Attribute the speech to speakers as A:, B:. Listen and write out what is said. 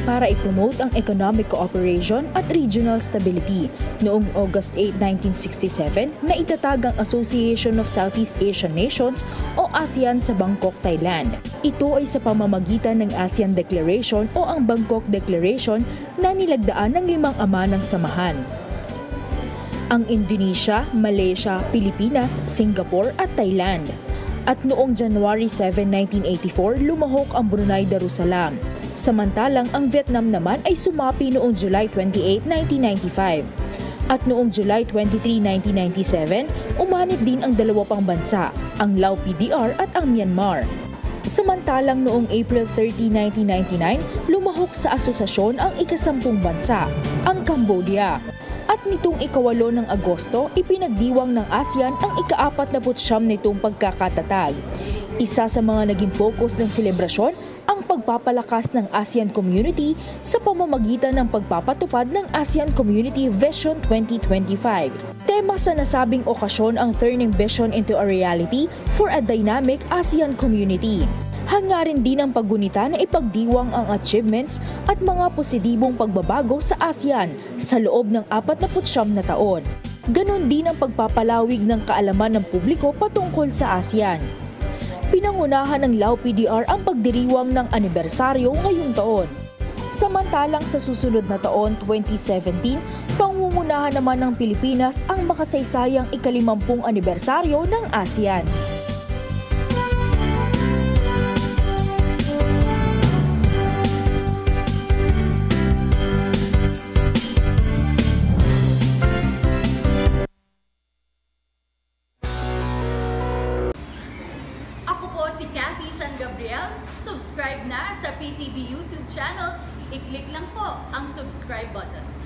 A: para ipromote ang economic cooperation at regional stability. Noong August 8, 1967, naitatag ang Association of Southeast Asian Nations o ASEAN sa Bangkok, Thailand. Ito ay sa pamamagitan ng ASEAN Declaration o ang Bangkok Declaration na nilagdaan ng 5 ama ng samahan. Ang Indonesia, Malaysia, Pilipinas, Singapore at Thailand. At noong January 7, 1984, lumahok ang Brunei Darussalam. Samantalang ang Vietnam naman ay sumapi noong July 28, 1995. At noong July 23, 1997, umanib din ang 2 pang bansa, ang Lao PDR at ang Myanmar. Samantalang noong April 30, 1999, lumahok sa asosasyon ang ika-10 bansa, ang Cambodia. At nitong ika-8 ng Agosto, ipinagdiwang ng ASEAN ang ika-49 nitong pagkakatatag. Isa sa mga naging focus ng selebrasyon ang pagpapalakas ng ASEAN Community sa pamamagitan ng pagpapatupad ng ASEAN Community Vision 2025. Tema sa nasabing okasyon ang Turning Vision into a Reality for a Dynamic ASEAN Community. Hangarin din ang paggunita na ipagdiwang ang achievements at mga positibong pagbabago sa ASEAN sa loob ng 49 na taon. Ganon din ang pagpapalawig ng kaalaman ng publiko patungkol sa ASEAN. Pinangunahan ng Lao PDR ang pagdiriwang ng anibersaryo ngayong taon. Samantalang sa susunod na taon, 2017, pangungunahan naman ng Pilipinas ang makasaysayang ika-50 anibersaryo ng ASEAN.
B: Si Cathy San Gabriel, subscribe na sa PTV YouTube channel. I-click lang po ang subscribe button.